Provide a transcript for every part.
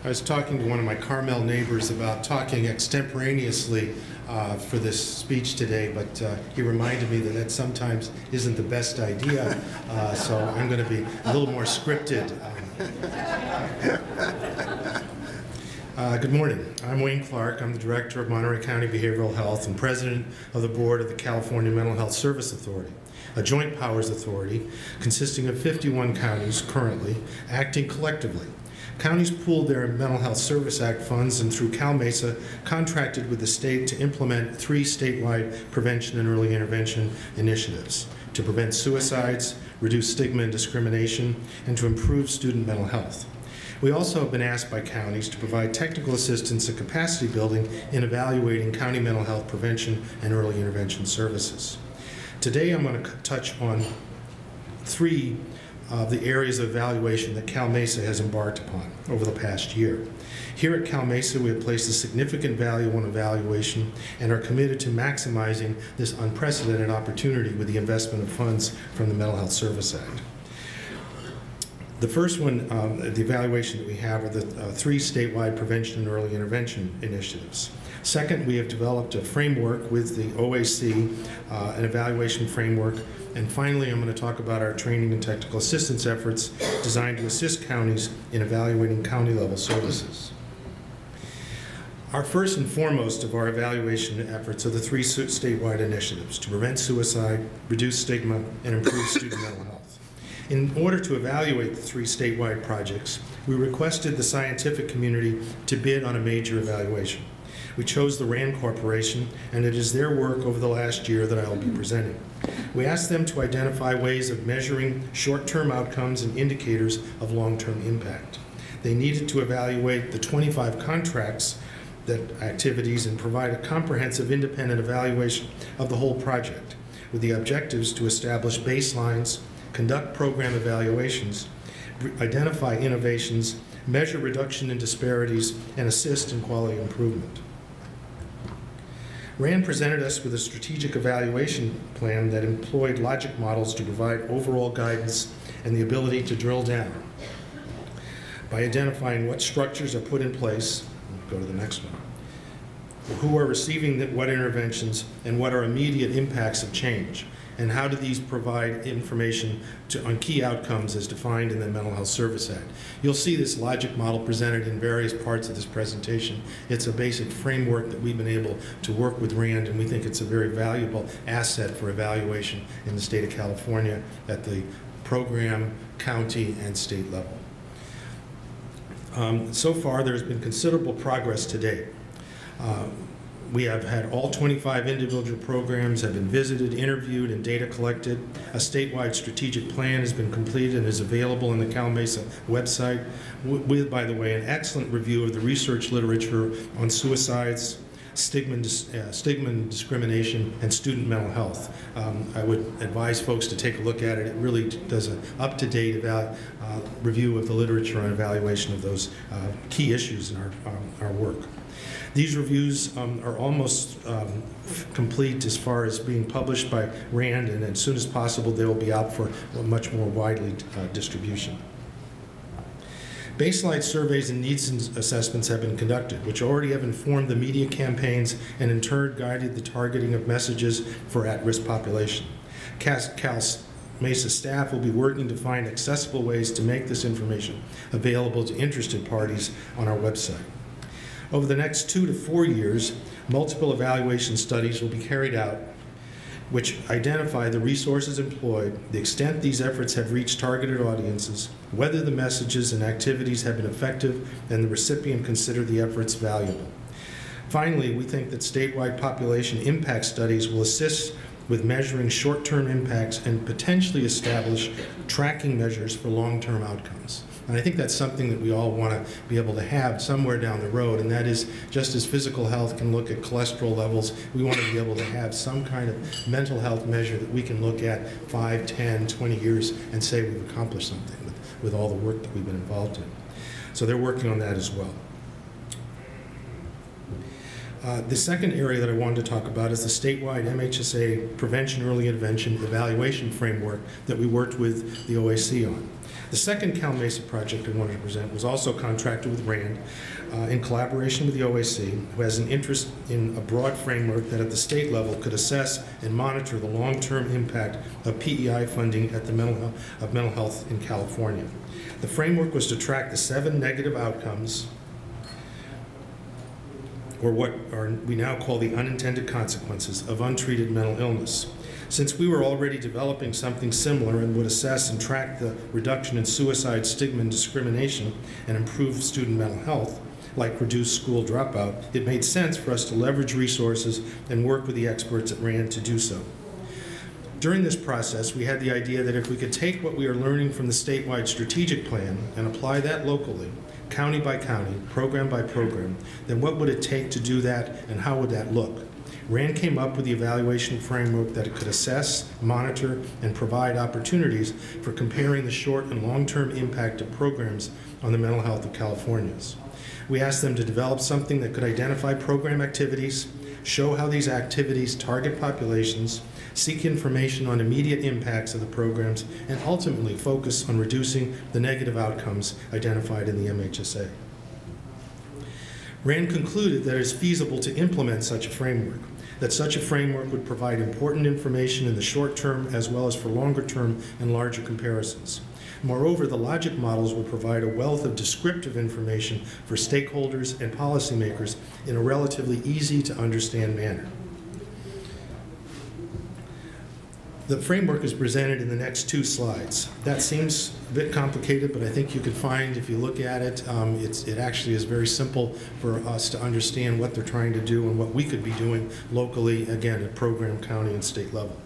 I was talking to one of my Carmel neighbors about talking extemporaneously for this speech today, but he reminded me that that sometimes isn't the best idea, so I'm going to be a little more scripted. Good morning. I'm Wayne Clark. I'm the Director of Monterey County Behavioral Health and President of the Board of the California Mental Health Service Authority, a joint powers authority consisting of 51 counties currently acting collectively. Counties pooled their Mental Health Service Act funds and through CalMesa contracted with the state to implement 3 statewide prevention and early intervention initiatives to prevent suicides, reduce stigma and discrimination, and to improve student mental health. We also have been asked by counties to provide technical assistance and capacity building in evaluating county mental health prevention and early intervention services. Today I'm going to touch on 3 of the areas of evaluation that CalMesa has embarked upon over the past year. Here at CalMesa, we have placed a significant value on evaluation and are committed to maximizing this unprecedented opportunity with the investment of funds from the Mental Health Service Act. The first one, the evaluation that we have, are the 3 statewide prevention and early intervention initiatives. Second, we have developed a framework with the OAC, an evaluation framework. And finally, I'm going to talk about our training and technical assistance efforts designed to assist counties in evaluating county-level services. Our first and foremost of our evaluation efforts are the 3 statewide initiatives to prevent suicide, reduce stigma, and improve student mental health. In order to evaluate the 3 statewide projects, we requested the scientific community to bid on a major evaluation. We chose the RAND Corporation, and it is their work over the last year that I will be presenting. We asked them to identify ways of measuring short-term outcomes and indicators of long-term impact. They needed to evaluate the 25 contracts activities and provide a comprehensive independent evaluation of the whole project, with the objectives to establish baselines, conduct program evaluations, identify innovations, measure reduction in disparities, and assist in quality improvement. RAND presented us with a strategic evaluation plan that employed logic models to provide overall guidance and the ability to drill down by identifying what structures are put in place. Go to the next one. Who are receiving what interventions and what are immediate impacts of change, and how do these provide information on key outcomes as defined in the Mental Health Service Act. You'll see this logic model presented in various parts of this presentation. It's a basic framework that we've been able to work with RAND, and we think it's a very valuable asset for evaluation in the state of California at the program, county, and state level. So far, there's been considerable progress to date. We have had all 25 individual programs have been visited, interviewed, and data collected. A statewide strategic plan has been completed and is available on the CalMesa website with, by the way, an excellent review of the research literature on suicides, stigma and discrimination, and student mental health. I would advise folks to take a look at it. It really does an up-to-date review of the literature and evaluation of those key issues in our work. These reviews are almost complete as far as being published by RAND, and as soon as possible they will be out for a much more widely distribution. Baseline surveys and needs assessments have been conducted, which already have informed the media campaigns and in turn guided the targeting of messages for at-risk population. CalMesa staff will be working to find accessible ways to make this information available to interested parties on our website. Over the next 2 to 4 years, multiple evaluation studies will be carried out which identify the resources employed, the extent these efforts have reached targeted audiences, whether the messages and activities have been effective, and the recipient consider the efforts valuable. Finally, we think that statewide population impact studies will assist with measuring short-term impacts and potentially establish tracking measures for long-term outcomes. And I think that's something that we all want to be able to have somewhere down the road, and that is, just as physical health can look at cholesterol levels, we want to be able to have some kind of mental health measure that we can look at 5, 10, 20 years and say we've accomplished something with all the work that we've been involved in. So they're working on that as well. The second area that I wanted to talk about is the statewide MHSA Prevention Early Intervention Evaluation Framework that we worked with the OAC on. The second Cal Mesa project I wanted to present was also contracted with RAND in collaboration with the OAC, who has an interest in a broad framework that at the state level could assess and monitor the long-term impact of PEI funding at the mental health in California. The framework was to track the 7 negative outcomes, or what we now call the unintended consequences of untreated mental illness. Since we were already developing something similar and would assess and track the reduction in suicide, stigma, and discrimination and improve student mental health, like reduced school dropout, it made sense for us to leverage resources and work with the experts at RAND to do so. During this process, we had the idea that if we could take what we are learning from the statewide strategic plan and apply that locally, county by county, program by program, then what would it take to do that and how would that look? RAND came up with the evaluation framework that it could assess, monitor, and provide opportunities for comparing the short and long-term impact of programs on the mental health of Californians. We asked them to develop something that could identify program activities, show how these activities target populations, seek information on immediate impacts of the programs, and ultimately focus on reducing the negative outcomes identified in the MHSA. RAND concluded that it is feasible to implement such a framework, that such a framework would provide important information in the short term as well as for longer term and larger comparisons. Moreover, the logic models will provide a wealth of descriptive information for stakeholders and policymakers in a relatively easy to understand manner. The framework is presented in the next 2 slides. That seems a bit complicated, but I think you can find, if you look at it, it actually is very simple for us to understand what they're trying to do and what we could be doing locally, again, at program, county, and state level.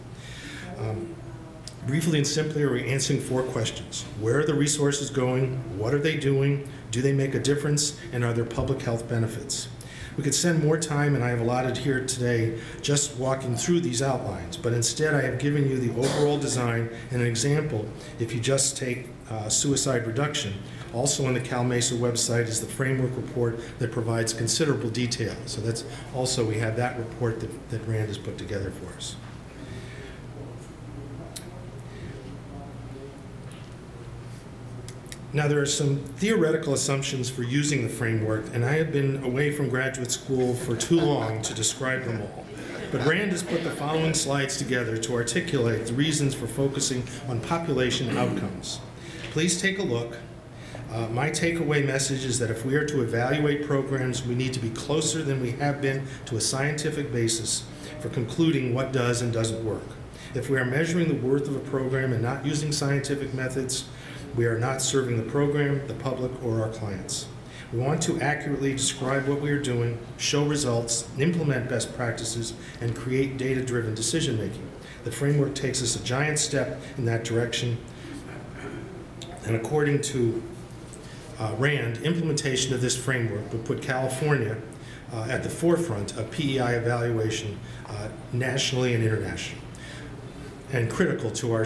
Briefly and simply, are we answering 4 questions. Where are the resources going? What are they doing? Do they make a difference? And are there public health benefits? We could spend more time, and I have allotted here today, just walking through these outlines, but instead I have given you the overall design and an example. If you just take suicide reduction, also on the Cal Mesa website is the framework report that provides considerable detail. So that's also, we have that report that RAND has put together for us. Now, there are some theoretical assumptions for using the framework, and I have been away from graduate school for too long to describe them all. But RAND has put the following slides together to articulate the reasons for focusing on population outcomes. Please take a look. My takeaway message is that if we are to evaluate programs, we need to be closer than we have been to a scientific basis for concluding what does and doesn't work. If we are measuring the worth of a program and not using scientific methods, we are not serving the program, the public, or our clients. We want to accurately describe what we are doing, show results, implement best practices, and create data-driven decision-making. The framework takes us a giant step in that direction, and according to RAND, implementation of this framework would put California at the forefront of PEI evaluation nationally and internationally, and critical to our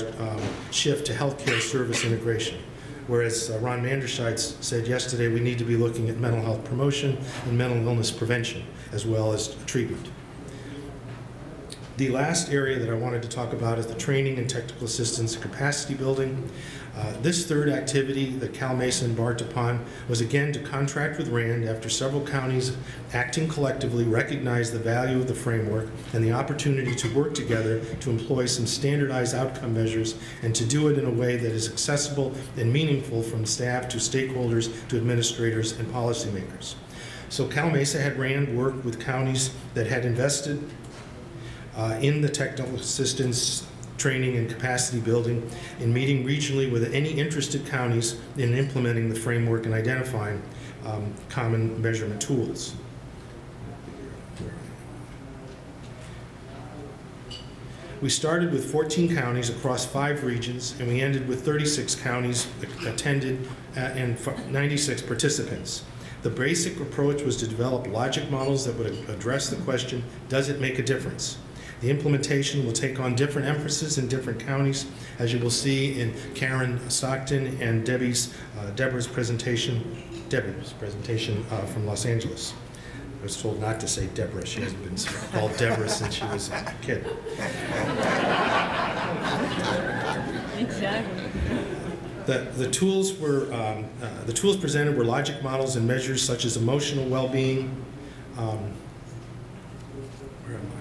shift to healthcare service integration. Whereas Ron Manderscheid said yesterday, we need to be looking at mental health promotion and mental illness prevention, as well as treatment. The last area that I wanted to talk about is the training and technical assistance capacity building. This third activity that Cal Mesa embarked upon was again to contract with RAND after several counties acting collectively recognized the value of the framework and the opportunity to work together to employ some standardized outcome measures and to do it in a way that is accessible and meaningful from staff to stakeholders to administrators and policymakers. So Cal Mesa had RAND work with counties that had invested in the technical assistance training and capacity building, in meeting regionally with any interested counties in implementing the framework and identifying common measurement tools. We started with 14 counties across 5 regions, and we ended with 36 counties attended and 96 participants. The basic approach was to develop logic models that would address the question, does it make a difference? The implementation will take on different emphasis in different counties, as you will see in Karen Stockton and Deborah's presentation from Los Angeles. I was told not to say Deborah. She hasn't been called Deborah since she was a kid. Exactly. The tools presented were logic models and measures such as emotional well-being. Where am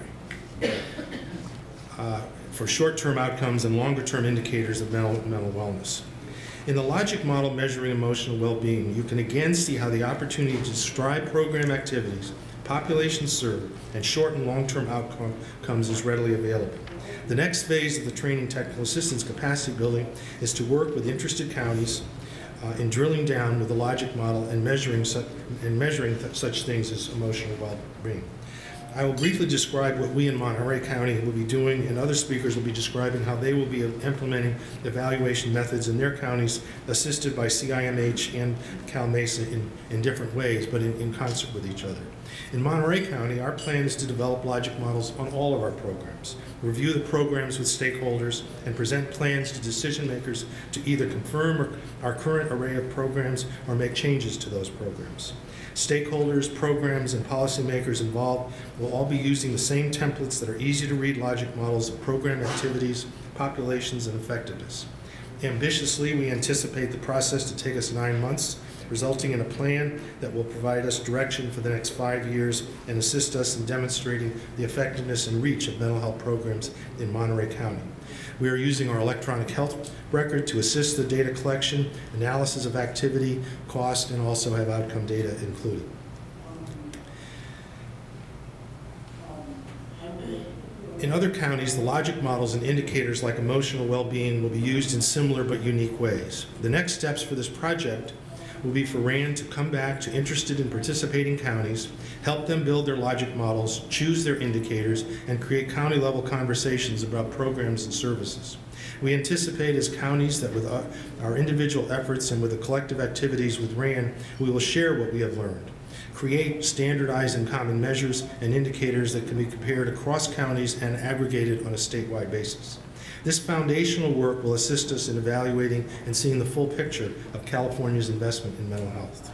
I? For short-term outcomes and longer-term indicators of mental wellness. In the logic model measuring emotional well-being, you can again see how the opportunity to describe program activities, populations served, and short and long-term outcomes is readily available. The next phase of the training technical assistance capacity building is to work with interested counties in drilling down with the logic model and measuring such things as emotional well-being. I will briefly describe what we in Monterey County will be doing, and other speakers will be describing how they will be implementing evaluation methods in their counties, assisted by CIMH and Cal Mesa in different ways, but in concert with each other. In Monterey County, our plan is to develop logic models on all of our programs, review the programs with stakeholders, and present plans to decision makers to either confirm our current array of programs or make changes to those programs. Stakeholders, programs, and policymakers involved will all be using the same templates that are easy to read logic models of program activities, populations, and effectiveness. Ambitiously, we anticipate the process to take us 9 months, resulting in a plan that will provide us direction for the next 5 years and assist us in demonstrating the effectiveness and reach of mental health programs in Monterey County. We are using our electronic health record to assist the data collection, analysis of activity, cost, and also have outcome data included. In other counties, the logic models and indicators like emotional well-being will be used in similar but unique ways. The next steps for this project will be for RAND to come back to interested and participating counties, help them build their logic models, choose their indicators, and create county-level conversations about programs and services. We anticipate as counties that with our individual efforts and with the collective activities with RAND, we will share what we have learned, create standardized and common measures and indicators that can be compared across counties and aggregated on a statewide basis. This foundational work will assist us in evaluating and seeing the full picture of California's investment in mental health.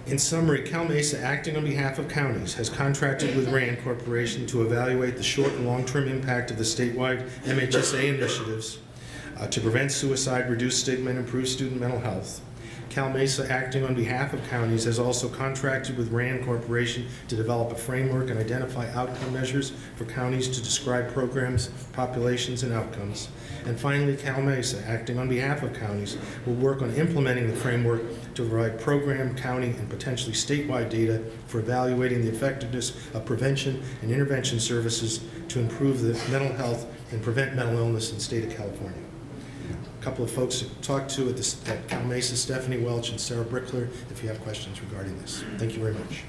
In summary, Cal Mesa, acting on behalf of counties, has contracted with RAND Corporation to evaluate the short and long-term impact of the statewide MHSA initiatives to prevent suicide, reduce stigma, and improve student mental health. Cal Mesa, acting on behalf of counties, has also contracted with RAND Corporation to develop a framework and identify outcome measures for counties to describe programs, populations, and outcomes. And finally, Cal Mesa, acting on behalf of counties, will work on implementing the framework to provide program, county, and potentially statewide data for evaluating the effectiveness of prevention and intervention services to improve the mental health and prevent mental illness in the state of California. A couple of folks to talk to at Cal Mesa, Stephanie Welch and Sarah Brickler, if you have questions regarding this. Thank you very much.